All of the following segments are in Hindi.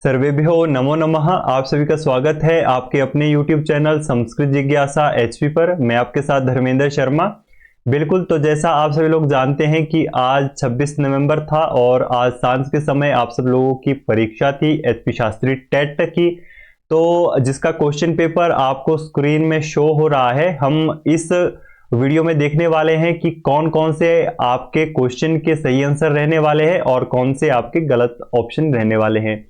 सर्वेभ्यो नमो नमः। आप सभी का स्वागत है आपके अपने YouTube चैनल संस्कृत जिज्ञासा एचपी पर। मैं आपके साथ धर्मेंद्र शर्मा। बिल्कुल, तो जैसा आप सभी लोग जानते हैं कि आज 26 नवंबर था और आज सांझ के समय आप सब लोगों की परीक्षा थी एचपी शास्त्री टेट की। तो जिसका क्वेश्चन पेपर आपको स्क्रीन में शो हो रहा है, हम इस वीडियो में देखने वाले हैं कि कौन कौन से आपके क्वेश्चन के सही आंसर रहने वाले हैं और कौन से आपके गलत ऑप्शन रहने वाले हैं।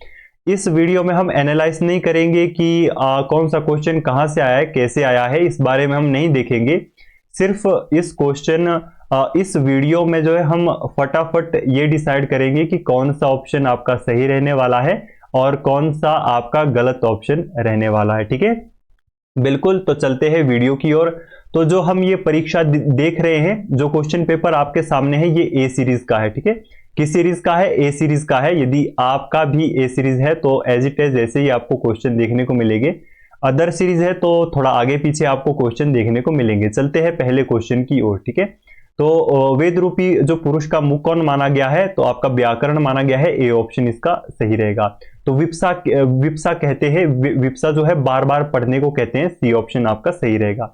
इस वीडियो में हम एनालाइज नहीं करेंगे कि कौन सा क्वेश्चन कहां से आया है, कैसे आया है, इस बारे में हम नहीं देखेंगे। सिर्फ इस वीडियो में जो है हम फटाफट ये डिसाइड करेंगे कि कौन सा ऑप्शन आपका सही रहने वाला है और कौन सा आपका गलत ऑप्शन रहने वाला है। ठीक है, बिल्कुल, तो चलते हैं वीडियो की ओर। तो जो हम ये परीक्षा देख रहे हैं, जो क्वेश्चन पेपर आपके सामने है, ये ए सीरीज का है। ठीक है, किस सीरीज का है? ए सीरीज का है। यदि आपका भी ए सीरीज है तो एज इट इज ऐसे ही आपको क्वेश्चन देखने को मिलेंगे। अदर सीरीज है तो थोड़ा आगे पीछे आपको क्वेश्चन देखने को मिलेंगे। चलते हैं पहले क्वेश्चन की ओर। ठीक है, तो वेद रूपी जो पुरुष का मुख कौन माना गया है? तो आपका व्याकरण माना गया है। ए ऑप्शन इसका सही रहेगा। तो विप्सा विप्सा कहते हैं, विप्सा जो है बार बार पढ़ने को कहते हैं। सी ऑप्शन आपका सही रहेगा।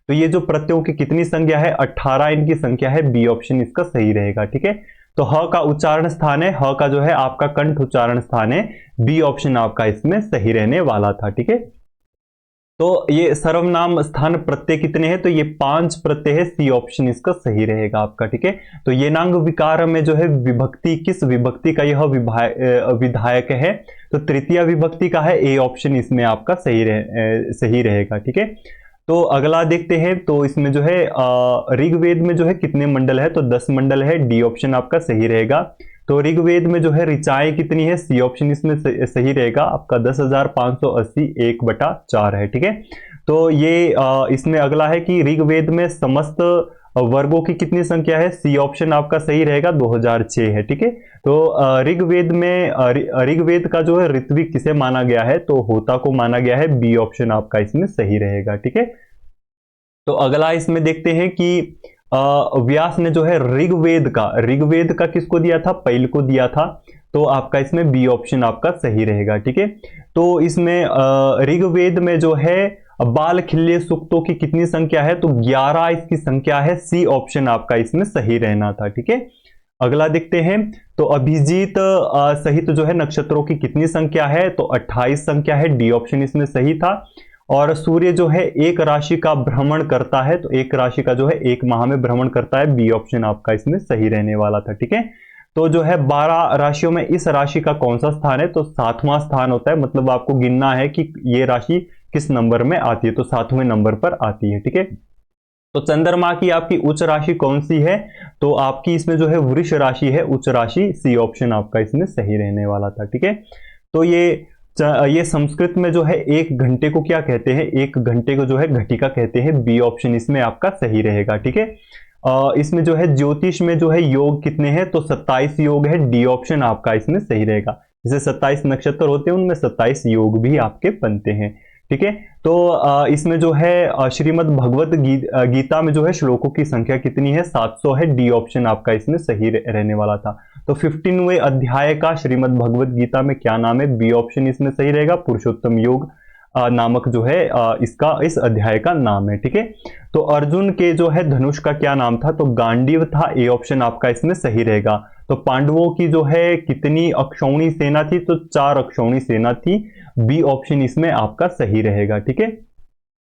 तो ये जो प्रत्ययों की कितनी संख्या है? 18 इनकी संख्या है। बी ऑप्शन इसका सही रहेगा। ठीक है, तो ह का उच्चारण स्थान है, ह का जो है आपका कंठ उच्चारण स्थान है। बी ऑप्शन आपका इसमें सही रहने वाला था। ठीक है, तो ये सर्वनाम स्थान प्रत्यय कितने हैं? तो ये 5 प्रत्यय है। सी ऑप्शन इसका सही रहेगा आपका। ठीक है, तो ये नांग विकार में जो है विभक्ति, किस विभक्ति का यह विधायक है? तो तृतीय विभक्ति का है। ए ऑप्शन इसमें आपका सही रहेगा। ठीक है, तो अगला देखते हैं। तो इसमें जो है ऋग्वेद में जो है कितने मंडल है? तो 10 मंडल है। डी ऑप्शन आपका सही रहेगा। तो ऋग्वेद में जो है ऋचाएं कितनी है? सी ऑप्शन इसमें सही रहेगा आपका। 10,580 1/4 है। ठीक है, तो ये इसमें अगला है कि ऋग्वेद में समस्त वर्गों की कितनी संख्या है? सी ऑप्शन आपका सही रहेगा। 2006 है। ठीक है, तो ऋग्वेद का जो है ऋत्विक किसे माना गया है? तो होता को माना गया है। बी ऑप्शन आपका इसमें सही रहेगा। ठीक है, तो अगला इसमें देखते हैं कि व्यास ने जो है ऋग्वेद का किसको दिया था? पैल को दिया था। तो आपका इसमें बी ऑप्शन आपका सही रहेगा। ठीक है, तो इसमें ऋग्वेद में जो है बाल खिल्य सूक्तों की कितनी संख्या है? तो 11 इसकी संख्या है। सी ऑप्शन आपका इसमें सही रहना था। ठीक है, अगला देखते हैं। तो अभिजीत सहित जो है नक्षत्रों की कितनी संख्या है? तो 28 संख्या है। डी ऑप्शन इसमें सही था। और सूर्य जो है एक राशि का भ्रमण करता है। तो एक राशि का जो है एक माह में भ्रमण करता है। बी ऑप्शन आपका इसमें सही रहने वाला था। ठीक है, तो जो है 12 राशियों में इस राशि का कौन सा स्थान है? तो 7वां स्थान होता है। मतलब आपको गिनना है कि ये राशि किस नंबर में आती है। तो 7वें नंबर पर आती है। ठीक है, तो चंद्रमा की आपकी उच्च राशि कौन सी है? तो आपकी इसमें जो है वृष राशि है, उच्च राशि। सी ऑप्शन आपका इसमें सही रहने वाला था। ठीक है, तो ये संस्कृत में जो है 1 घंटे को क्या कहते हैं? 1 घंटे को जो है घटिका कहते हैं। बी ऑप्शन इसमें आपका सही रहेगा। ठीक है, इसमें जो है ज्योतिष में जो है योग कितने हैं? तो 27 योग है। डी ऑप्शन आपका इसमें सही रहेगा। जैसे 27 नक्षत्र होते हैं, उनमें 27 योग भी आपके बनते हैं। ठीक है, तो इसमें जो है श्रीमद् भगवत गीता में जो है श्लोकों की संख्या कितनी है? 700 है। डी ऑप्शन आपका इसमें सही रहने वाला था। तो 15वें अध्याय का श्रीमद् भगवत गीता में क्या नाम है? बी ऑप्शन इसमें सही रहेगा। पुरुषोत्तम योग नामक जो है इस अध्याय का नाम है। ठीक है, तो अर्जुन के जो है धनुष का क्या नाम था? तो गांडीव था। ए ऑप्शन आपका इसमें सही रहेगा। तो पांडवों की जो है कितनी अक्षौणी सेना थी? तो 4 अक्षौणी सेना थी। बी ऑप्शन इसमें आपका सही रहेगा। ठीक है,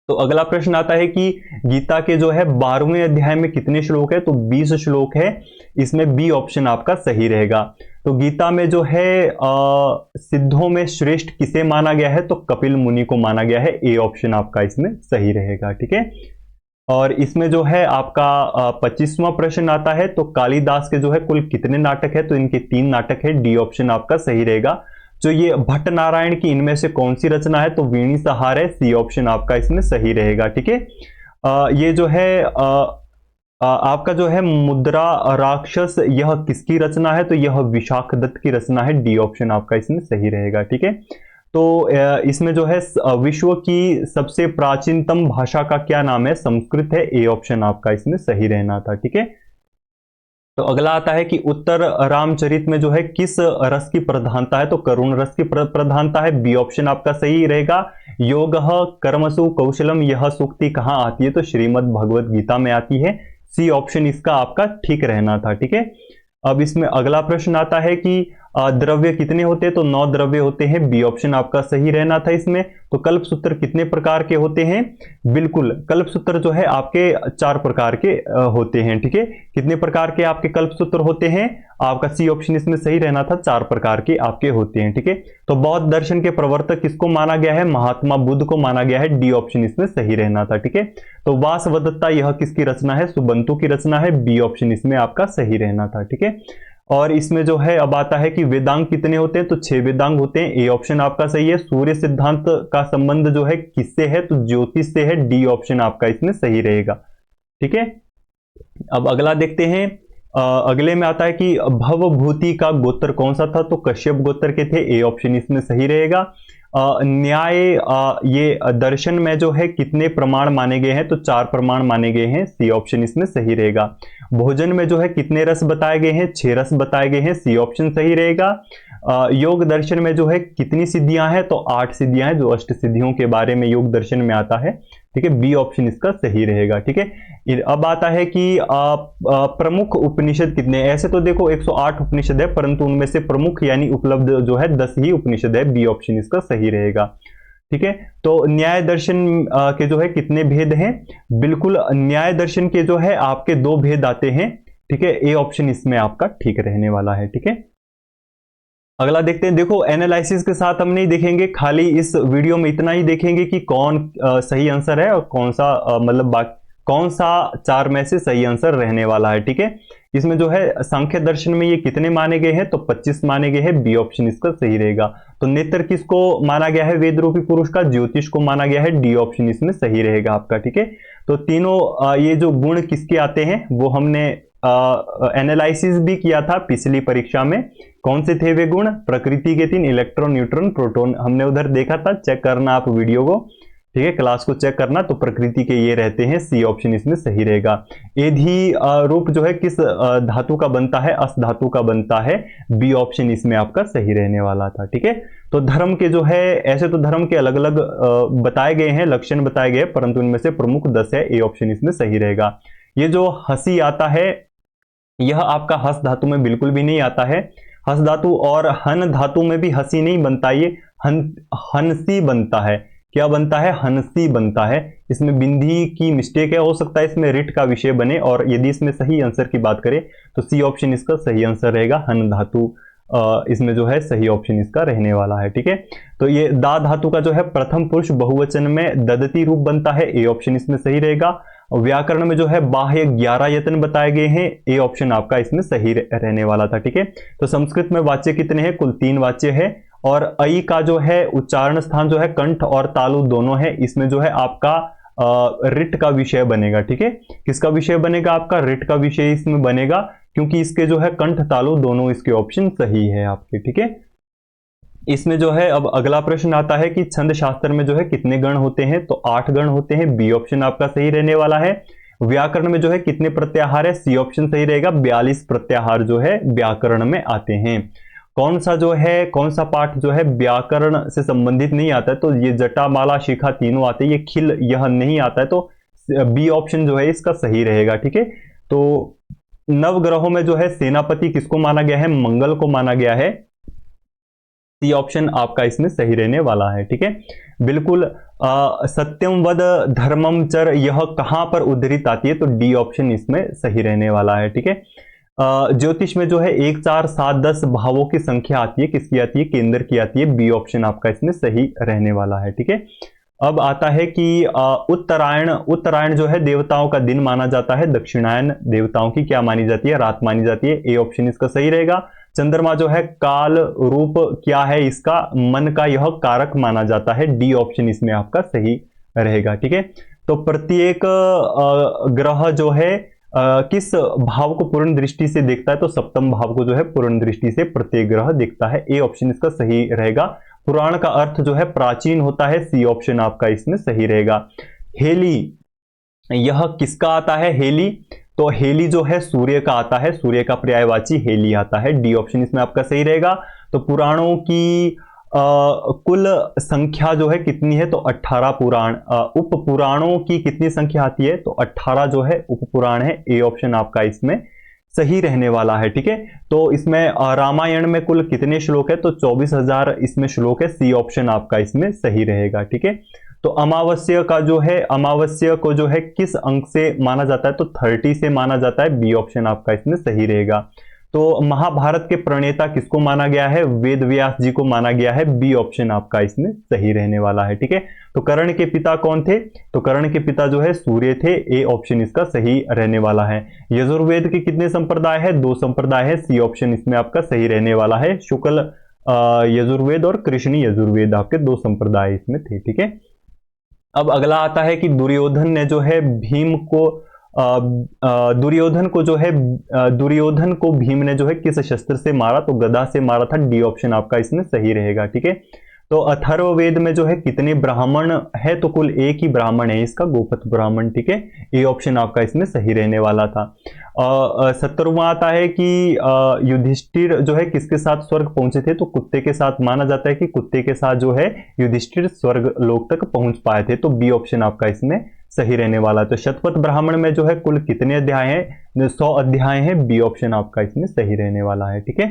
तो अगला प्रश्न आता है कि गीता के जो है 12वें अध्याय में कितने श्लोक है? तो 20 श्लोक है। इसमें बी ऑप्शन आपका सही रहेगा। तो गीता में जो है सिद्धों में श्रेष्ठ किसे माना गया है? तो कपिल मुनि को माना गया है। ए ऑप्शन आपका इसमें सही रहेगा। ठीक है, और इसमें जो है आपका 25वां प्रश्न आता है। तो कालिदास के जो है कुल कितने नाटक है? तो इनके 3 नाटक है। डी ऑप्शन आपका सही रहेगा। जो ये भट्ट नारायण की इनमें से कौन सी रचना है? तो वीणी सहार है। सी ऑप्शन आपका इसमें सही रहेगा। ठीक है, ये जो है आपका जो है मुद्रा राक्षस, यह किसकी रचना है? तो यह विशाख दत्त की रचना है। डी ऑप्शन आपका इसमें सही रहेगा। ठीक है, तो इसमें जो है विश्व की सबसे प्राचीनतम भाषा का क्या नाम है? संस्कृत है। ए ऑप्शन आपका इसमें सही रहना था। ठीक है, तो अगला आता है कि उत्तर रामचरित में जो है किस रस की प्रधानता है, तो करुण रस की प्रधानता है। बी ऑप्शन आपका सही रहेगा। योगः कर्मसु कौशलम यह सूक्ति कहाँ आती है, तो श्रीमद् भगवत गीता में आती है। सी ऑप्शन इसका आपका ठीक रहना था, ठीक है। अब इसमें अगला प्रश्न आता है कि द्रव्य कितने होते हैं, तो 9 द्रव्य होते हैं। बी ऑप्शन आपका सही रहना था इसमें। तो कल्पसूत्र कितने प्रकार के होते हैं, बिल्कुल कल्पसूत्र जो है आपके 4 प्रकार के होते हैं, ठीक है। कितने प्रकार के आपके कल्पसूत्र होते हैं, आपका सी ऑप्शन इसमें सही रहना था, 4 प्रकार के आपके होते हैं, ठीक है। तो बौद्ध दर्शन के प्रवर्तक किसको माना गया है, महात्मा बुद्ध को माना गया है। डी ऑप्शन इसमें सही रहना था, ठीक है। तो वासवदत्ता यह किसकी रचना है, सुबंतु की रचना है। बी ऑप्शन इसमें आपका सही रहना था, ठीक है। और इसमें जो है अब आता है कि वेदांग कितने होते हैं, तो 6 वेदांग होते हैं। ए ऑप्शन आपका सही है। सूर्य सिद्धांत का संबंध जो है किससे है, तो ज्योतिष से है। डी ऑप्शन आपका इसमें सही रहेगा, ठीक है। अब अगला देखते हैं। अगले में आता है कि भवभूति का गोत्र कौन सा था, तो कश्यप गोत्र के थे। ए ऑप्शन इसमें सही रहेगा। न्याय ये दर्शन में जो है कितने प्रमाण माने गए हैं, तो 4 प्रमाण माने गए हैं। सी ऑप्शन इसमें सही रहेगा। भोजन में जो है कितने रस बताए गए हैं, 6 रस बताए गए हैं। सी ऑप्शन सही रहेगा। योग दर्शन में जो है कितनी सिद्धियां हैं, तो 8 सिद्धियां हैं, जो अष्ट सिद्धियों के बारे में योग दर्शन में आता है, ठीक है। बी ऑप्शन इसका सही रहेगा, ठीक है। अब आता है कि प्रमुख उपनिषद कितने, ऐसे तो देखो 108 उपनिषद है, परंतु उनमें से प्रमुख यानी उपलब्ध जो है 10 ही उपनिषद है। बी ऑप्शन इसका सही रहेगा, ठीक है। तो न्याय दर्शन के जो है कितने भेद हैं, बिल्कुल न्याय दर्शन के जो है आपके 2 भेद आते हैं, ठीक है। ए ऑप्शन इसमें आपका ठीक रहने वाला है, ठीक है। अगला देखते हैं। देखो एनालिसिस के साथ हम नहीं देखेंगे, खाली इस वीडियो में इतना ही देखेंगे कि कौन सही आंसर है और कौन सा कौन सा 4 में से सही आंसर रहने वाला है, ठीक है। इसमें जो है सांख्य दर्शन में ये कितने माने गए हैं, तो 25 माने गए हैं। बी ऑप्शन इसका सही रहेगा। तो नेत्र किसको माना गया है, वेद रूपी पुरुष का, ज्योतिष को माना गया है। डी ऑप्शन इसमें सही रहेगा आपका, ठीक है। तो तीनों ये जो गुण किसके आते हैं वो हमने एनालिसिस भी किया था पिछली परीक्षा में। कौन से थे वे गुण, प्रकृति के 3, इलेक्ट्रॉन न्यूट्रॉन प्रोटॉन, हमने उधर देखा था। चेक करना आप वीडियो को, ठीक है, क्लास को चेक करना। तो प्रकृति के ये रहते हैं। सी ऑप्शन इसमें सही रहेगा। एधी रूप जो है किस धातु का बनता है, अस धातु का बनता है। बी ऑप्शन इसमें आपका सही रहने वाला था, ठीक है। तो धर्म के जो है, ऐसे तो धर्म के अलग अलग बताए गए हैं, लक्षण बताए गए, परंतु इनमें से प्रमुख 10 है। ए ऑप्शन इसमें सही रहेगा। ये जो हंसी आता है, यह आपका हस धातु में बिल्कुल भी नहीं आता है। हस धातु और हन धातु में भी हंसी नहीं बनता, ये हंसी बनता है। क्या बनता है, हंसी बनता है। इसमें बिंदी की मिस्टेक है, हो सकता है इसमें रिट का विषय बने। और यदि इसमें सही आंसर की बात करें तो सी ऑप्शन इसका सही आंसर रहेगा। हन धातु इसमें जो है सही ऑप्शन इसका रहने वाला है, ठीक है। तो ये दा धातु का जो है प्रथम पुरुष बहुवचन में ददती रूप बनता है। ए ऑप्शन इसमें सही रहेगा। व्याकरण में जो है बाह्य 11 यत्न बताए गए हैं। ए ऑप्शन आपका इसमें सही रहने वाला था, ठीक है। तो संस्कृत में वाच्य कितने हैं, कुल 3 वाच्य है। और अई का जो है उच्चारण स्थान जो है कंठ और तालु दोनों है। इसमें जो है आपका रिट का विषय बनेगा, ठीक है। किसका विषय बनेगा, आपका रिट का विषय इसमें बनेगा, क्योंकि इसके जो है कंठ तालु दोनों इसके ऑप्शन सही है आपके, ठीक है। इसमें जो है अब अगला प्रश्न आता है कि छंद शास्त्र में जो है कितने गण होते हैं, तो 8 गण होते हैं। बी ऑप्शन आपका सही रहने वाला है। व्याकरण में जो है कितने प्रत्याहार है, सी ऑप्शन सही रहेगा। 42 प्रत्याहार जो है व्याकरण में आते हैं। कौन सा जो है, कौन सा पाठ जो है व्याकरण से संबंधित नहीं आता है, तो ये जटा माला शिखा तीनों आते हैं। ये खिल यह नहीं आता है, तो बी ऑप्शन जो है इसका सही रहेगा, ठीक है। तो नवग्रहों में जो है सेनापति किसको माना गया है, मंगल को माना गया है। सी ऑप्शन आपका इसमें सही रहने वाला है, ठीक है। बिल्कुल सत्यम वद धर्मम चर यह कहां पर उद्धृत आती है, तो डी ऑप्शन इसमें सही रहने वाला है, ठीक है। ज्योतिष में जो है 1 4 7 10 भावों की संख्या आती है, किसकी आती है, केंद्र की आती है। बी ऑप्शन आपका इसमें सही रहने वाला है, ठीक है। अब आता है कि उत्तरायण जो है देवताओं का दिन माना जाता है। दक्षिणायन देवताओं की क्या मानी जाती है, रात मानी जाती है। ए ऑप्शन इसका सही रहेगा। चंद्रमा जो है काल रूप क्या है इसका, मन का यह कारक माना जाता है। डी ऑप्शन इसमें आपका सही रहेगा, ठीक है। तो प्रत्येक ग्रह जो है किस भाव को पूर्ण दृष्टि से देखता है, तो सप्तम भाव को जो है पूर्ण दृष्टि से प्रत्येक ग्रह देखता है। ए ऑप्शन इसका सही रहेगा। पुराण का अर्थ जो है प्राचीन होता है। सी ऑप्शन आपका इसमें सही रहेगा। हेली यह किसका आता है, हेली, तो हेली जो है सूर्य का आता है, सूर्य का पर्यायवाची हेली आता है। डी ऑप्शन इसमें आपका सही रहेगा। तो पुराणों की कुल संख्या जो है कितनी है, तो 18 पुराण। उप पुराणों की कितनी संख्या आती है, तो 18 जो है उप पुराण है। ए ऑप्शन आपका इसमें सही रहने वाला है, ठीक है। तो इसमें रामायण में कुल कितने श्लोक है, तो 24,000 इसमें श्लोक है। सी ऑप्शन आपका इसमें सही रहेगा, ठीक है। तो अमावस्या का जो है, अमावस्या को जो है किस अंक से माना जाता है, तो 30 से माना जाता है। बी ऑप्शन आपका इसमें सही रहेगा। तो महाभारत के प्रणेता किसको माना गया है, वेद व्यास जी को माना गया है। बी ऑप्शन आपका इसमें सही रहने वाला है, ठीक है। तो कर्ण के पिता कौन थे, तो कर्ण के पिता जो है सूर्य थे। ए ऑप्शन इसका सही रहने वाला है। यजुर्वेद के कितने संप्रदाय है, 2 संप्रदाय है। सी ऑप्शन इसमें आपका सही रहने वाला है। शुक्ल यजुर्वेद और कृष्ण यजुर्वेद आपके 2 संप्रदाय इसमें थे, ठीक है। अब अगला आता है कि दुर्योधन ने जो है भीम को दुर्योधन को भीम ने जो है किस शस्त्र से मारा, तो गदा से मारा था। डी ऑप्शन आपका इसमें सही रहेगा, ठीक है। तो अथर्ववेद में जो है कितने ब्राह्मण है, तो कुल एक ही ब्राह्मण है इसका, गोपत ब्राह्मण, ठीक है। ए ऑप्शन आपका इसमें सही रहने वाला था। 70वां आता है कि युधिष्ठिर जो है किसके साथ स्वर्ग पहुंचे थे, तो कुत्ते के साथ। माना जाता है कि कुत्ते के साथ जो है युधिष्ठिर स्वर्ग लोक तक पहुंच पाए थे। तो बी ऑप्शन आपका इसमें सही रहने वाला है। तो शतपथ ब्राह्मण में जो है कुल कितने अध्याय हैं, 100 अध्याय हैं। बी ऑप्शन आपका इसमें सही रहने वाला है, ठीक है।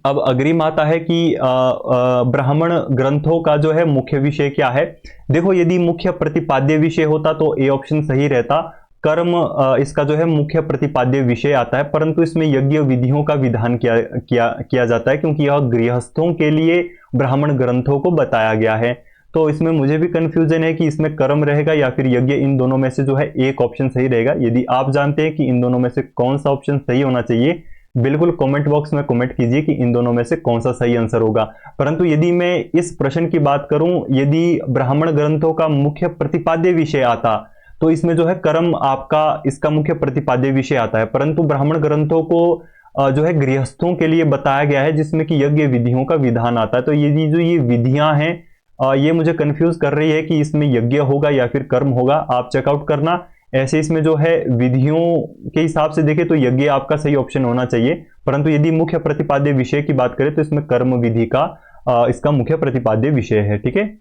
अब अग्रिम आता है कि ब्राह्मण ग्रंथों का जो है मुख्य विषय क्या है। देखो, यदि मुख्य प्रतिपाद्य विषय होता तो ए ऑप्शन सही रहता। कर्म इसका जो है मुख्य प्रतिपाद्य विषय आता है, परंतु इसमें यज्ञ विधियों का विधान किया जाता है, क्योंकि यह गृहस्थों के लिए ब्राह्मण ग्रंथों को बताया गया है। तो इसमें मुझे भी कंफ्यूजन है कि इसमें कर्म रहेगा या फिर यज्ञ। इन दोनों में से जो है एक ऑप्शन सही रहेगा। यदि आप जानते हैं कि इन दोनों में से कौन सा ऑप्शन सही होना चाहिए, बिल्कुल कमेंट बॉक्स में कमेंट कीजिए कि इन दोनों में से कौन सा सही आंसर होगा। परंतु यदि मैं इस प्रश्न की बात करूं, यदि ब्राह्मण ग्रंथों का मुख्य प्रतिपाद्य विषय आता, तो इसमें जो है कर्म आपका इसका मुख्य प्रतिपाद्य विषय आता है, परंतु ब्राह्मण ग्रंथों को जो है गृहस्थों के लिए बताया गया है, जिसमें कि यज्ञ विधियों का विधान आता है। तो ये विधियां हैं, ये मुझे कंफ्यूज कर रही है कि इसमें यज्ञ होगा या फिर कर्म होगा। आप चेकआउट करना। ऐसे इसमें जो है विधियों के हिसाब से देखें तो यज्ञ आपका सही ऑप्शन होना चाहिए, परंतु यदि मुख्य प्रतिपाद्य विषय की बात करें तो इसमें कर्म विधि का इसका मुख्य प्रतिपाद्य विषय है, ठीक है।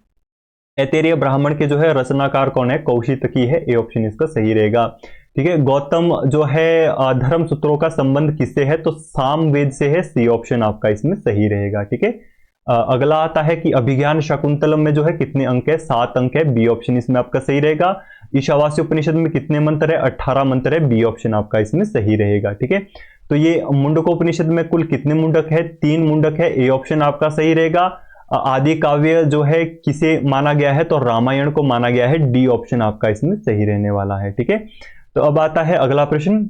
ऐतरेय ब्राह्मण के जो है रचनाकार कौन है, कौशितकी है। ए ऑप्शन इसका सही रहेगा, ठीक है। गौतम जो है धर्म सूत्रों का संबंध किससे है, तो सामवेद से है। सी ऑप्शन आपका इसमें सही रहेगा, ठीक है। अगला आता है कि अभिज्ञान शाकुंतलम में जो है कितने अंक है, 7 अंक है। बी ऑप्शन इसमें आपका सही रहेगा। ईशावास्य उपनिषद में कितने मंत्र है, 18 मंत्र है। बी ऑप्शन आपका इसमें सही रहेगा, ठीक है। तो ये मुंडकोपनिषद में कुल कितने मुंडक है, 3 मुंडक है। ए ऑप्शन आपका सही रहेगा। आदि काव्य जो है किसे माना गया है, तो रामायण को माना गया है। डी ऑप्शन आपका इसमें सही रहने वाला है, ठीक है। तो अब आता है अगला प्रश्न।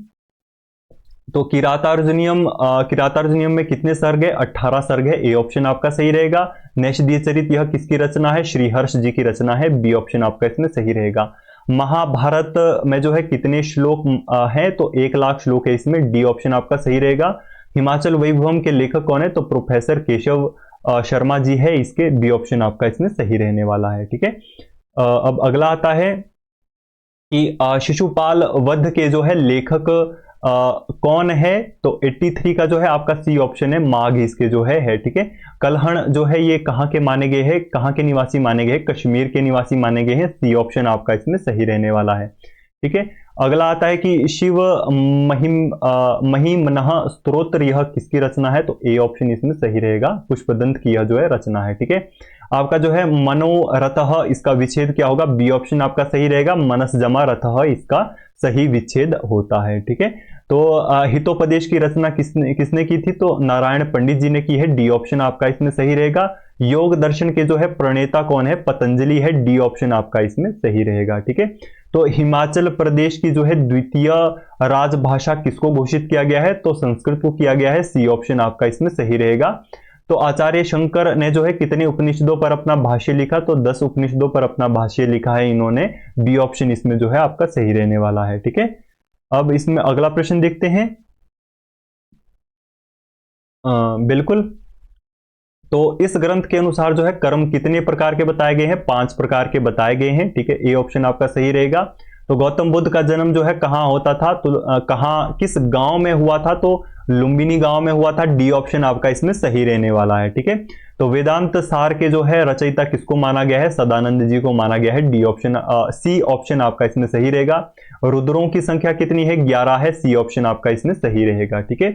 तो किरातार्जुनियम में कितने सर्ग है, 18 सर्ग है। ए ऑप्शन आपका सही रहेगा। नैषधीय चरित यह किसकी रचना है, श्रीहर्ष जी की रचना है। बी ऑप्शन आपका इसमें सही रहेगा। महाभारत में जो है कितने श्लोक हैं, तो 1 लाख श्लोक है इसमें। डी ऑप्शन आपका सही रहेगा। हिमाचल वैभवम के लेखक कौन है, तो प्रोफेसर केशव शर्मा जी है इसके। बी ऑप्शन आपका इसमें सही रहने वाला है, ठीक है। अब अगला आता है कि शिशुपाल वध के जो है लेखक कौन है, तो 83 का जो है आपका सी ऑप्शन है, माघ इसके जो है, ठीक है। कल्हण जो है ये कहां के माने गए हैं, कहां के निवासी माने गए हैं, कश्मीर के निवासी माने गए हैं। सी ऑप्शन आपका इसमें सही रहने वाला है, ठीक है। अगला आता है कि शिव महिमनः स्तोत्र यह किसकी रचना है, तो ए ऑप्शन इसमें सही रहेगा। पुष्पदंत की यह जो है रचना है, ठीक है। आपका जो है मनोरथः इसका विच्छेद क्या होगा, बी ऑप्शन आपका सही रहेगा। मनसजमा रथः इसका सही विच्छेद होता है, ठीक है। तो हितोपदेश की रचना किसने की थी, तो नारायण पंडित जी ने की है। डी ऑप्शन आपका इसमें सही रहेगा। योग दर्शन के जो है प्रणेता कौन है, पतंजलि है। डी ऑप्शन आपका इसमें सही रहेगा, ठीक है। तो हिमाचल प्रदेश की जो है द्वितीय राजभाषा किसको घोषित किया गया है, तो संस्कृत को किया गया है। सी ऑप्शन आपका इसमें सही रहेगा। तो आचार्य शंकर ने जो है कितने उपनिषदों पर अपना भाष्य लिखा, तो 10 उपनिषदों पर अपना भाष्य लिखा है इन्होंने। बी ऑप्शन इसमें जो है आपका सही रहने वाला है, ठीक है। अब इसमें अगला प्रश्न देखते हैं। बिल्कुल। तो इस ग्रंथ के अनुसार जो है कर्म कितने प्रकार के बताए गए हैं, 5 प्रकार के बताए गए हैं, ठीक है। ए ऑप्शन आपका सही रहेगा। तो गौतम बुद्ध का जन्म जो है कहाँ होता था, तो कहाँ किस गांव में हुआ था, तो लुम्बिनी गांव में हुआ था। डी ऑप्शन आपका इसमें सही रहने वाला है। ठीक है, तो वेदांत सार के जो है रचयिता किसको माना गया है, सदानंद जी को माना गया है। डी ऑप्शन, सी ऑप्शन आपका इसमें सही रहेगा। रुद्रों की संख्या कितनी है, 11 है। सी ऑप्शन आपका इसमें सही रहेगा। ठीक है,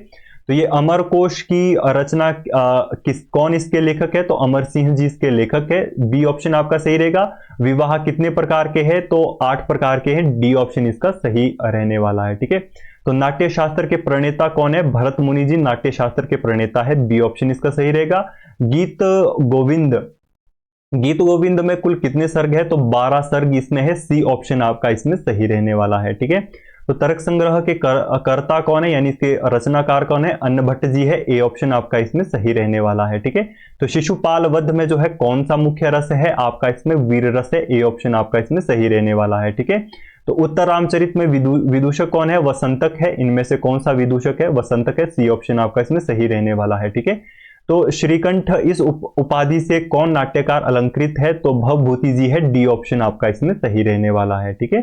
तो ये अमर कोश की रचना कौन इसके लेखक है, तो अमर सिंह जी इसके लेखक है। बी ऑप्शन आपका सही रहेगा। विवाह कितने प्रकार के हैं, तो 8 प्रकार के हैं। डी ऑप्शन इसका सही रहने वाला है। ठीक है, तो नाट्य शास्त्र के प्रणेता कौन है, भरत मुनि जी नाट्य शास्त्र के प्रणेता है। बी ऑप्शन इसका सही रहेगा। गीत गोविंद, गीत गोविंद में कुल कितने सर्ग है, तो 12 सर्ग इसमें है। सी ऑप्शन आपका इसमें सही रहने वाला है। ठीक है, तो तर्क संग्रह के कर्ता कौन है, यानी इसके रचनाकार कौन है, अन्नभट्ट जी है। ए ऑप्शन आपका इसमें सही रहने वाला है। ठीक है, तो शिशुपाल वध में जो है कौन सा मुख्य रस है, आपका इसमें वीर रस है। ए ऑप्शन आपका इसमें सही रहने वाला है। ठीक है, तो उत्तर रामचरित में विदूषक कौन है, वसंतक है। इनमें से कौन सा विदूषक है, वसंतक है। सी ऑप्शन आपका इसमें सही रहने वाला है। ठीक है, तो श्रीकंठ इस उपाधि से कौन नाट्यकार अलंकृत है, तो भवभूति जी है। डी ऑप्शन आपका इसमें सही रहने वाला है। ठीक है,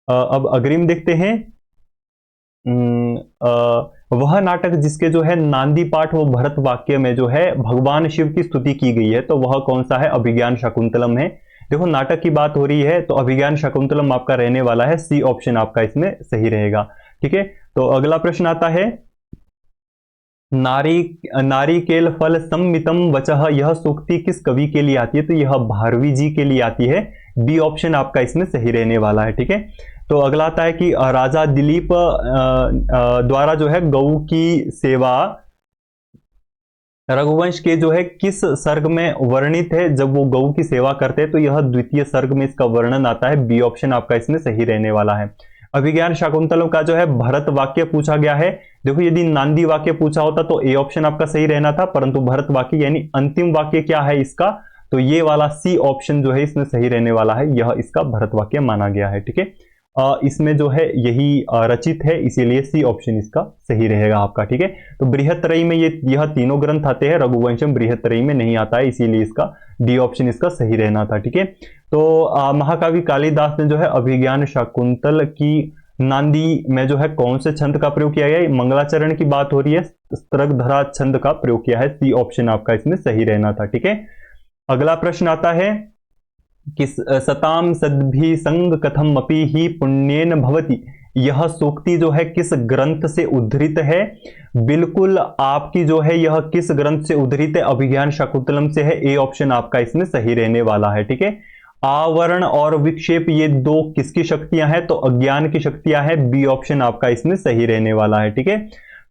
अब अग्रिम देखते हैं। वह नाटक जिसके जो है नांदी पाठ वो भरत वाक्य में जो है भगवान शिव की स्तुति की गई है, तो वह कौन सा है, अभिज्ञान शाकुंतलम है। देखो नाटक की बात हो रही है तो अभिज्ञान शाकुंतलम आपका रहने वाला है। सी ऑप्शन आपका इसमें सही रहेगा। ठीक है, तो अगला प्रश्न आता है, नारिकेल फल सम्मितम वचः, यह सूक्ति किस कवि के लिए आती है, तो यह भारवी जी के लिए आती है। बी ऑप्शन आपका इसमें सही रहने वाला है। ठीक है, तो अगला आता है कि राजा दिलीप द्वारा जो है गौ की सेवा रघुवंश के जो है किस सर्ग में वर्णित है, जब वो गौ की सेवा करते हैं, तो यह द्वितीय सर्ग में इसका वर्णन आता है। बी ऑप्शन आपका इसमें सही रहने वाला है। अभिज्ञान शाकुंतलम का जो है भरत वाक्य पूछा गया है। देखो यदि नांदी वाक्य पूछा होता तो ए ऑप्शन आपका सही रहना था, परंतु भरत वाक्य यानी अंतिम वाक्य क्या है इसका, तो ये वाला सी ऑप्शन जो है इसमें सही रहने वाला है। यह इसका भरत वाक्य माना गया है। ठीक है, इसमें जो है यही रचित है, इसीलिए सी ऑप्शन इसका सही रहेगा आपका। ठीक है, तो बृहत्त्रयी में यह तीनों ग्रंथ आते हैं, रघुवंशम बृहत्त्रयी में नहीं आता है, इसीलिए इसका डी ऑप्शन इसका सही रहना था। ठीक है, तो महाकवि कालिदास ने जो है अभिज्ञान शाकुंतल की नांदी में जो है कौन से छंद का प्रयोग किया गया है, मंगलाचरण की बात हो रही है, स्त्रगधरा छंद का प्रयोग किया है। सी ऑप्शन आपका इसमें सही रहना था। ठीक है, अगला प्रश्न आता है कि सताम सद्भि संग कथम अपि ही पुण्येन भवति, यह सूक्ति जो है किस ग्रंथ से उद्धृत है। बिल्कुल आपकी जो है यह किस ग्रंथ से उद्धृत है, अभिज्ञान शाकुंतलम से है। ए ऑप्शन आपका इसमें सही रहने वाला है। ठीक है, आवरण और विक्षेप ये दो किसकी शक्तियां हैं, तो अज्ञान की शक्तियां हैं। बी ऑप्शन आपका इसमें सही रहने वाला है। ठीक है,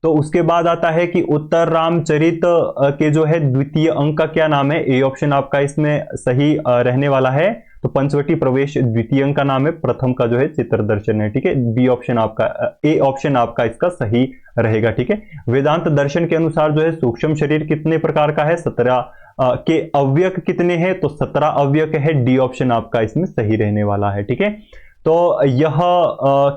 तो उसके बाद आता है कि उत्तर रामचरित के जो है द्वितीय अंक का क्या नाम है। ए ऑप्शन आपका इसमें सही रहने वाला है, तो पंचवटी प्रवेश द्वितीय अंक का नाम है। प्रथम का जो है चित्र दर्शन है। ठीक है, बी ऑप्शन आपका, ए ऑप्शन आपका इसका सही रहेगा। ठीक है, वेदांत दर्शन के अनुसार जो है सूक्ष्म शरीर कितने प्रकार का है, 17 के अव्यक कितने हैं, तो 17 अव्यक है। डी ऑप्शन आपका इसमें सही रहने वाला है। ठीक है, तो यह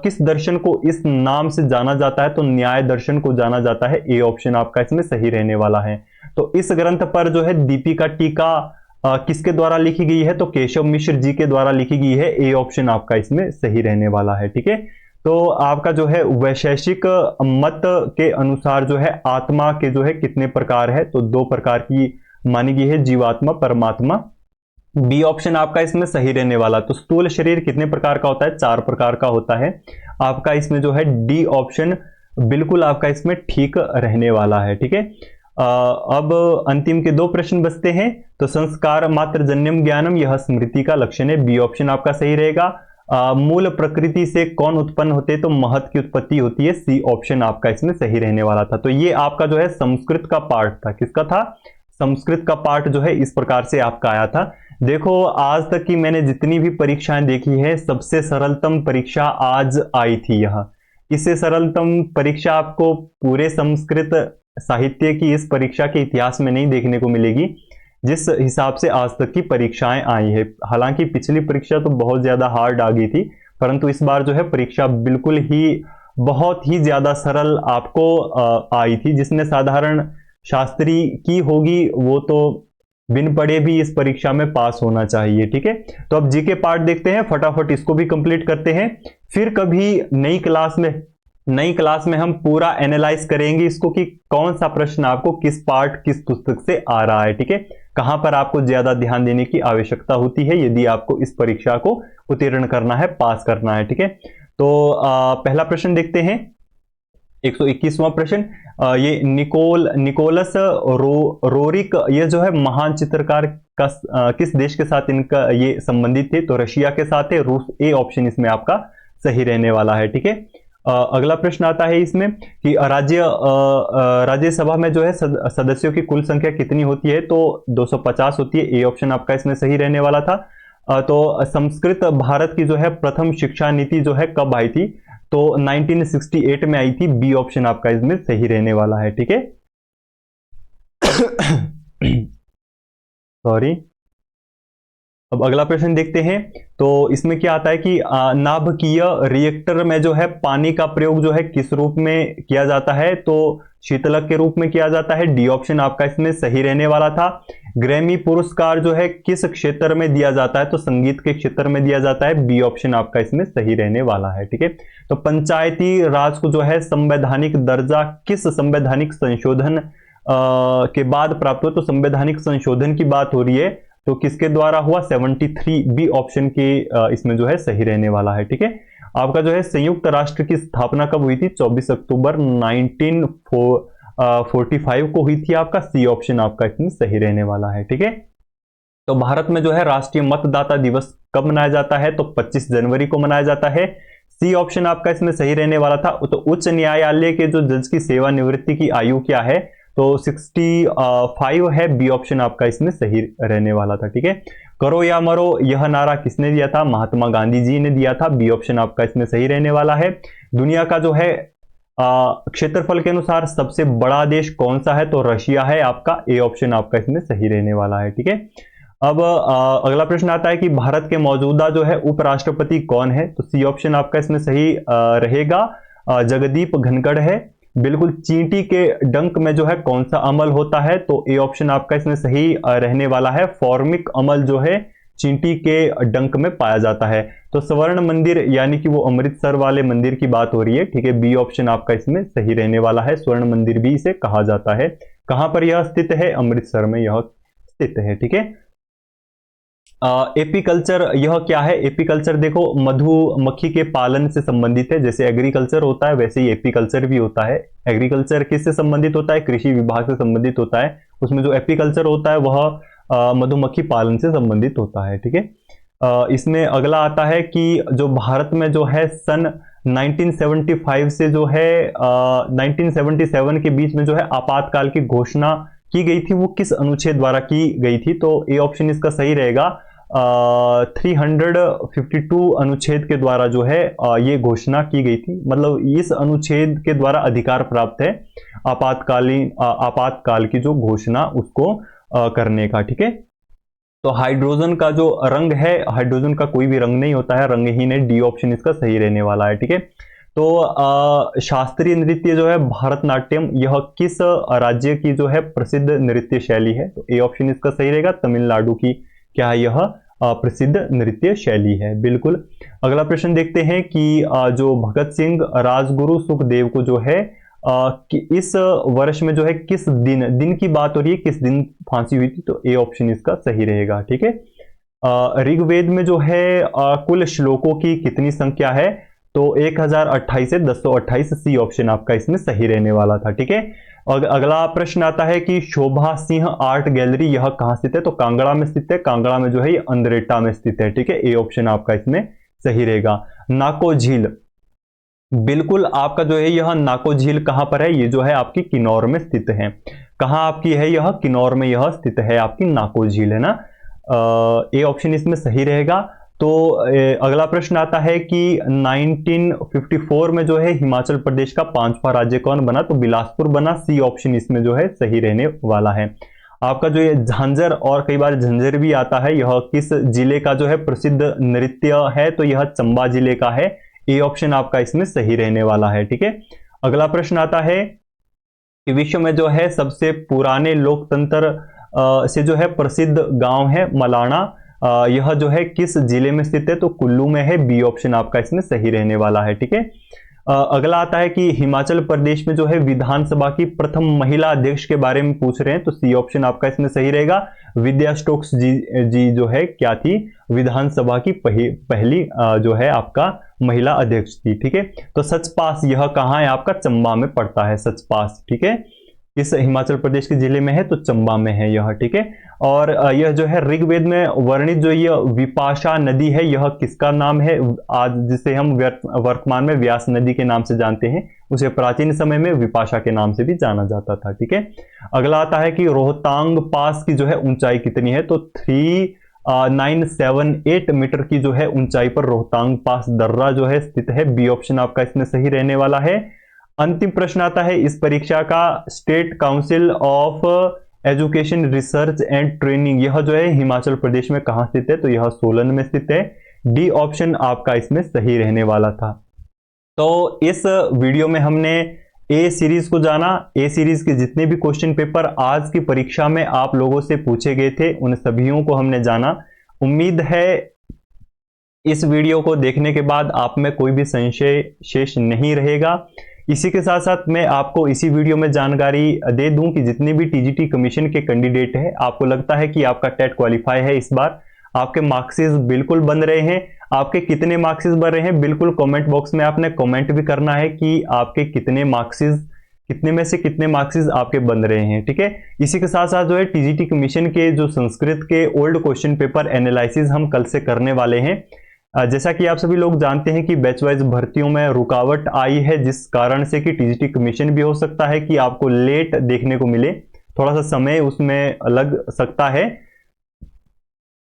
किस दर्शन को इस नाम से जाना जाता है, तो न्याय दर्शन को जाना जाता है। ए ऑप्शन आपका इसमें सही रहने वाला है। तो इस ग्रंथ पर जो है दीपिका टीका किसके द्वारा लिखी गई है, तो केशव मिश्र जी के द्वारा लिखी गई है। ए ऑप्शन आपका इसमें सही रहने वाला है। ठीक है, तो आपका जो है वैशेषिक मत के अनुसार जो है आत्मा के जो है कितने प्रकार है, तो 2 प्रकार की मानी गई है, जीवात्मा परमात्मा। बी ऑप्शन आपका इसमें सही रहने वाला। तो स्थूल शरीर कितने प्रकार का होता है, 4 प्रकार का होता है। आपका इसमें जो है डी ऑप्शन बिल्कुल आपका इसमें ठीक रहने वाला है। ठीक है, अब अंतिम के 2 प्रश्न बचते हैं। तो संस्कार मात्र जन्यम ज्ञानम, यह स्मृति का लक्षण है। बी ऑप्शन आपका सही रहेगा। मूल प्रकृति से कौन उत्पन्न होते, तो महत की उत्पत्ति होती है। सी ऑप्शन आपका इसमें सही रहने वाला था। तो ये आपका जो है संस्कृत का पार्ट था। किसका था, संस्कृत का पार्ट जो है इस प्रकार से आपका आया था। देखो आज तक की मैंने जितनी भी परीक्षाएं देखी है, सबसे सरलतम परीक्षा आज आई थी यह। इससे सरलतम परीक्षा आपको पूरे संस्कृत साहित्य की इस परीक्षा के इतिहास में नहीं देखने को मिलेगी, जिस हिसाब से आज तक की परीक्षाएं आई है। हालांकि पिछली परीक्षा तो बहुत ज्यादा हार्ड आ गई थी, परंतु इस बार जो है परीक्षा बिल्कुल ही बहुत ही ज्यादा सरल आपको आई थी। जिसने साधारण शास्त्री की होगी वो तो बिन पढ़े भी इस परीक्षा में पास होना चाहिए, ठीक है। तो अब जीके पार्ट देखते हैं, फटाफट इसको भी कंप्लीट करते हैं। फिर कभी नई क्लास में हम पूरा एनालाइज करेंगे इसको कि कौन सा प्रश्न आपको किस पार्ट किस पुस्तक से आ रहा है, ठीक है। कहां पर आपको ज्यादा ध्यान देने की आवश्यकता होती है यदि आपको इस परीक्षा को उत्तीर्ण करना है, पास करना है, ठीक है। तो पहला प्रश्न देखते हैं, 121वां प्रश्न। ये निकोलस रोरिक, ये जो है महान चित्रकार का किस देश के साथ इनका ये संबंधित थे? तो रशिया के साथ है, रूस। ए ऑप्शन इसमें आपका सही रहने वाला है, ठीक है। अगला प्रश्न आता है इसमें कि राज्यसभा में जो है सदस्यों की कुल संख्या कितनी होती है? तो 250 होती है। ए ऑप्शन आपका इसमें सही रहने वाला था। तो संस्कृत भारत की जो है प्रथम शिक्षा नीति जो है कब आई थी? तो 1968 में आई थी। बी ऑप्शन आपका इसमें सही रहने वाला है, ठीक है। सॉरी। अब अगला प्रश्न देखते हैं। तो इसमें क्या आता है कि नाभिकीय रिएक्टर में जो है पानी का प्रयोग जो है किस रूप में किया जाता है? तो शीतलक के रूप में किया जाता है। डी ऑप्शन आपका इसमें सही रहने वाला था। ग्रैमी पुरस्कार जो है किस क्षेत्र में दिया जाता है? तो संगीत के क्षेत्र में दिया जाता है। बी ऑप्शन आपका इसमें सही रहने वाला है, ठीक है। तो पंचायती राज को जो है संवैधानिक दर्जा किस संवैधानिक संशोधन के बाद प्राप्त हुआ? तो संवैधानिक संशोधन की बात हो रही है, तो किसके द्वारा हुआ? 73। बी ऑप्शन के इसमें जो है सही रहने वाला है, ठीक है। आपका जो है संयुक्त राष्ट्र की स्थापना कब हुई थी? 24 अक्टूबर 1945 को हुई थी। आपका सी ऑप्शन आपका इसमें सही रहने वाला है, ठीक है। तो भारत में जो है राष्ट्रीय मतदाता दिवस कब मनाया जाता है? तो 25 जनवरी को मनाया जाता है। सी ऑप्शन आपका इसमें सही रहने वाला था। तो उच्च न्यायालय के जो जज की सेवानिवृत्ति की आयु क्या है? तो 65 है। बी ऑप्शन आपका इसमें सही रहने वाला था, ठीक है। करो या मरो यह नारा किसने दिया था? महात्मा गांधी जी ने दिया था। बी ऑप्शन आपका इसमें सही रहने वाला है। दुनिया का जो है क्षेत्रफल के अनुसार सबसे बड़ा देश कौन सा है? तो रशिया है आपका। ए ऑप्शन आपका इसमें सही रहने वाला है, ठीक है। अब अगला प्रश्न आता है कि भारत के मौजूदा जो है उपराष्ट्रपति कौन है? तो सी ऑप्शन आपका इसमें सही रहेगा। जगदीप धनखड़ है। बिल्कुल। चींटी के डंक में जो है कौन सा अमल होता है? तो ए ऑप्शन आपका इसमें सही रहने वाला है। फॉर्मिक अमल जो है चींटी के डंक में पाया जाता है। तो स्वर्ण मंदिर यानी कि वो अमृतसर वाले मंदिर की बात हो रही है, ठीक है। बी ऑप्शन आपका इसमें सही रहने वाला है। स्वर्ण मंदिर भी इसे कहा जाता है। कहां पर यह स्थित है? अमृतसर में यह स्थित है, ठीक है। एपीकल्चर यह क्या है? एपीकल्चर देखो मधुमक्खी के पालन से संबंधित है। जैसे एग्रीकल्चर होता है वैसे ही एपीकल्चर भी होता है। एग्रीकल्चर किससे संबंधित होता है? कृषि विभाग से संबंधित होता है। उसमें जो एपीकल्चर होता है वह मधुमक्खी पालन से संबंधित होता है, ठीक है। इसमें अगला आता है कि जो भारत में जो है सन 1975 से जो है 1977 के बीच में जो है आपातकाल की घोषणा की गई थी, वो किस अनुच्छेद द्वारा की गई थी? तो ए ऑप्शन इसका सही रहेगा। 352 अनुच्छेद के द्वारा जो है ये घोषणा की गई थी। मतलब इस अनुच्छेद के द्वारा अधिकार प्राप्त है आपातकाल की जो घोषणा उसको करने का, ठीक है। तो हाइड्रोजन का जो रंग है, हाइड्रोजन का कोई भी रंग नहीं होता है, रंगहीन है। डी ऑप्शन इसका सही रहने वाला है, ठीक है। तो शास्त्रीय नृत्य जो है भरतनाट्यम, यह किस राज्य की जो है प्रसिद्ध नृत्य शैली है? तो ए ऑप्शन इसका सही रहेगा। तमिलनाडु की क्या यह प्रसिद्ध नृत्य शैली है? बिल्कुल। अगला प्रश्न देखते हैं कि जो भगत सिंह राजगुरु सुखदेव को जो है कि इस वर्ष में जो है किस दिन की बात हो रही है, किस दिन फांसी हुई थी? तो ए ऑप्शन इसका सही रहेगा, ठीक है। ऋग्वेद में जो है कुल श्लोकों की कितनी संख्या है? तो 1028 है। 228। सी ऑप्शन आपका इसमें सही रहने वाला था, ठीक है। और अगला प्रश्न आता है कि शोभा सिंह आर्ट गैलरी यह कहां स्थित है? तो कांगड़ा में स्थित है। कांगड़ा में जो है ये अंद्रेटा में स्थित है, ठीक है। ए ऑप्शन आपका इसमें सही रहेगा। नाको झील, बिल्कुल आपका जो है यह नाको झील कहां पर है? ये जो है आपकी किन्नौर में स्थित है। कहां आपकी है यह? किन्नौर में यह स्थित है आपकी नाको झील, है ना। ए ऑप्शन इसमें सही रहेगा। तो अगला प्रश्न आता है कि 1954 में जो है हिमाचल प्रदेश का 5वां राज्य कौन बना? तो बिलासपुर बना। सी ऑप्शन इसमें जो है सही रहने वाला है। आपका जो ये झांझर और कई बार झंझर भी आता है, यह किस जिले का जो है प्रसिद्ध नृत्य है? तो यह चंबा जिले का है। ए ऑप्शन आपका इसमें सही रहने वाला है, ठीक है। अगला प्रश्न आता है कि विश्व में जो है सबसे पुराने लोकतंत्र से जो है प्रसिद्ध गांव है मलाना। यह जो है किस जिले में स्थित है, तो कुल्लू में है। बी ऑप्शन आपका इसमें सही रहने वाला है, ठीक है। अगला आता है कि हिमाचल प्रदेश में जो है विधानसभा की प्रथम महिला अध्यक्ष के बारे में पूछ रहे हैं, तो सी ऑप्शन आपका इसमें सही रहेगा। विद्या स्टोक्स जी जो है क्या थी, विधानसभा की पहली जो है आपका महिला अध्यक्ष थी, ठीक है। तो सचपास यह कहाँ है आपका, चंबा में पड़ता है सचपास, ठीक है। इस हिमाचल प्रदेश के जिले में है, तो चंबा में है यह, ठीक है। और यह जो है ऋग्वेद में वर्णित जो यह विपाशा नदी है, यह किसका नाम है, आज जिसे हम वर्तमान में व्यास नदी के नाम से जानते हैं, उसे प्राचीन समय में विपाशा के नाम से भी जाना जाता था, ठीक है। अगला आता है कि रोहतांग पास की जो है ऊंचाई कितनी है, तो 3978 मीटर की जो है ऊंचाई पर रोहतांग पास दर्रा जो है स्थित है। बी ऑप्शन आपका इसमें सही रहने वाला है। अंतिम प्रश्न आता है इस परीक्षा का, state council of education research and training, यह जो है हिमाचल प्रदेश में कहां स्थित है, तो यह सोलन में स्थित है। डी ऑप्शन आपका इसमें सही रहने वाला था। तो इस वीडियो में हमने ए सीरीज को जाना। ए सीरीज के जितने भी क्वेश्चन पेपर आज की परीक्षा में आप लोगों से पूछे गए थे, उन सभी को हमने जाना। उम्मीद है इस वीडियो को देखने के बाद आप में कोई भी संशय शेष नहीं रहेगा। इसी के साथ साथ मैं आपको इसी वीडियो में जानकारी दे दूं कि जितने भी टीजीटी कमीशन के कैंडिडेट हैं, आपको लगता है कि आपका टेट क्वालिफाई है इस बार, आपके मार्क्सिस बिल्कुल बन रहे हैं, आपके कितने मार्क्सिस बन रहे हैं, बिल्कुल कमेंट बॉक्स में आपने कमेंट भी करना है कि आपके कितने मार्क्सिस, कितने में से कितने मार्क्सिस आपके बन रहे हैं, ठीक है। इसी के साथ साथ जो है टीजीटी कमीशन के जो संस्कृत के ओल्ड क्वेश्चन पेपर एनालिसिस हम कल से करने वाले हैं। जैसा कि आप सभी लोग जानते हैं कि बैच वाइज भर्तियों में रुकावट आई है, जिस कारण से कि टीजीटी कमीशन भी हो सकता है कि आपको लेट देखने को मिले, थोड़ा सा समय उसमें लग सकता है।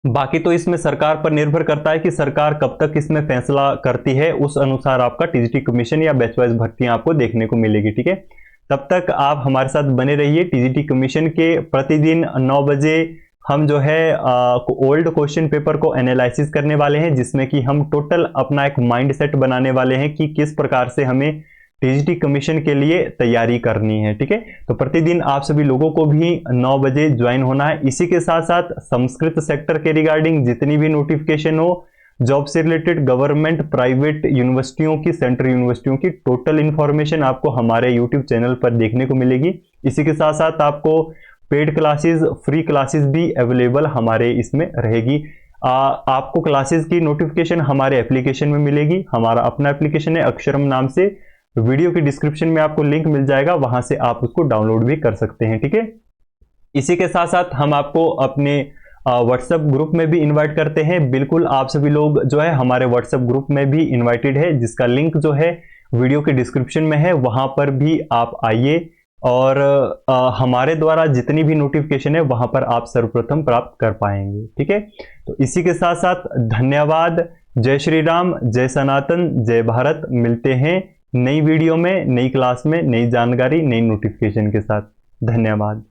बाकी तो इसमें सरकार पर निर्भर करता है कि सरकार कब तक इसमें फैसला करती है, उस अनुसार आपका टीजीटी कमीशन या बैच वाइज भर्तियां आपको देखने को मिलेगी, ठीक है। तब तक आप हमारे साथ बने रहिए। टीजीटी कमीशन के प्रतिदिन 9 बजे हम जो है ओल्ड क्वेश्चन पेपर को एनालिसिस करने वाले हैं, जिसमें कि हम टोटल अपना एक माइंड सेट बनाने वाले हैं कि किस प्रकार से हमें टीजीटी कमीशन के लिए तैयारी करनी है, ठीक है। तो प्रतिदिन आप सभी लोगों को भी 9 बजे ज्वाइन होना है। इसी के साथ साथ संस्कृत सेक्टर के रिगार्डिंग जितनी भी नोटिफिकेशन हो, जॉब से रिलेटेड, गवर्नमेंट, प्राइवेट यूनिवर्सिटियों की, सेंट्रल यूनिवर्सिटियों की टोटल इंफॉर्मेशन आपको हमारे यूट्यूब चैनल पर देखने को मिलेगी। इसी के साथ साथ आपको पेड क्लासेस, फ्री क्लासेस भी अवेलेबल हमारे इसमें रहेगी। आपको क्लासेस की नोटिफिकेशन हमारे एप्लीकेशन में मिलेगी। हमारा अपना एप्लीकेशन है अक्षरम नाम से, वीडियो की डिस्क्रिप्शन में आपको लिंक मिल जाएगा, वहां से आप उसको डाउनलोड भी कर सकते हैं, ठीक है। इसी के साथ साथ हम आपको अपने व्हाट्सएप ग्रुप में भी इनवाइट करते हैं। बिल्कुल आप सभी लोग जो है हमारे व्हाट्सएप ग्रुप में भी इनवाइटेड है, जिसका लिंक जो है वीडियो के डिस्क्रिप्शन में है, वहां पर भी आप आइए और हमारे द्वारा जितनी भी नोटिफिकेशन है वहां पर आप सर्वप्रथम प्राप्त कर पाएंगे, ठीक है। तो इसी के साथ साथ धन्यवाद। जय श्री राम, जय सनातन, जय भारत। मिलते हैं नई वीडियो में, नई क्लास में, नई जानकारी, नई नोटिफिकेशन के साथ। धन्यवाद।